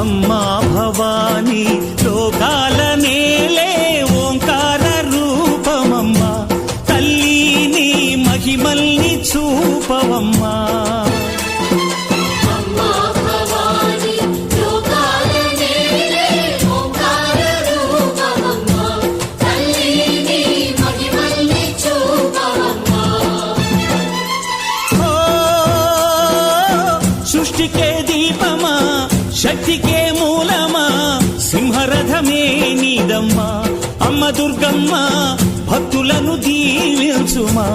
అమ్మా భవానీ లోకాల నేలే ఓంకార రూపమమ్మా తల్లి నీ మహిమల్ని చూపవమ్మా సృష్టికే దీపమా శక్తికే మూలమా సింహరథమే నీదమ్మా అమ్మ దుర్గమ్మ భక్తులను దీవించుమా